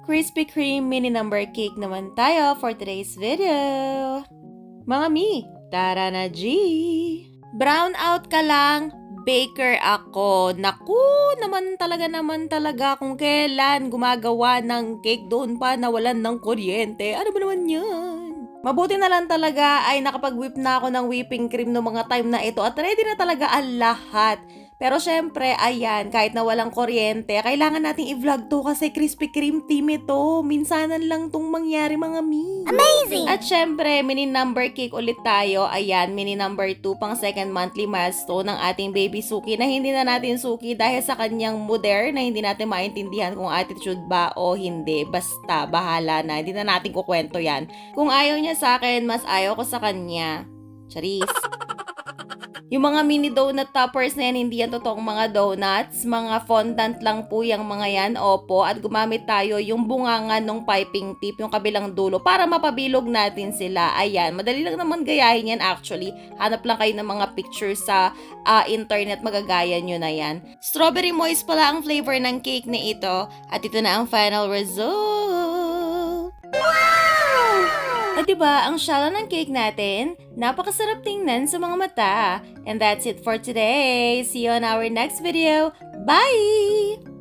Krispy Kreme mini number cake naman tayo for today's video. Mga mi, tara na G! Brown out ka lang, baker ako. Naku, naman talaga kung kailan gumagawa ng cake doon pa nawalan ng kuryente. Ano ba naman yan? Mabuti na lang talaga ay nakapag-whip na ako ng whipping cream no mga time na ito at ready na talaga ang lahat. Pero syempre, ayan, kahit na walang kuryente, kailangan nating i-vlog to kasi Krispy Kreme team ito. Minsanan lang tong mangyari mga mi. Amazing! At syempre, mini number cake ulit tayo. Ayan, mini number 2 pang second monthly milestone ng ating baby Suki na hindi na natin suki dahil sa kanyang moder na hindi natin maintindihan kung attitude ba o hindi. Basta, bahala na. Hindi na natin kukwento yan. Kung ayaw niya sa akin, mas ayaw ko sa kanya. Charis. Yung mga mini donut toppers na yan, hindi yan totoong mga donuts. Mga fondant lang po yung mga yan, opo. At gumamit tayo yung bungangan ng piping tip, yung kabilang dulo, para mapabilog natin sila. Ayan, madali lang naman gayahin yan actually. Hanap lang kayo ng mga pictures sa internet, magagaya nyo na yan. Strawberry moist pala ang flavor ng cake na ito. At ito na ang final result. At diba, ang shala ng cake natin, napakasarap tingnan sa mga mata. And that's it for today. See you on our next video. Bye!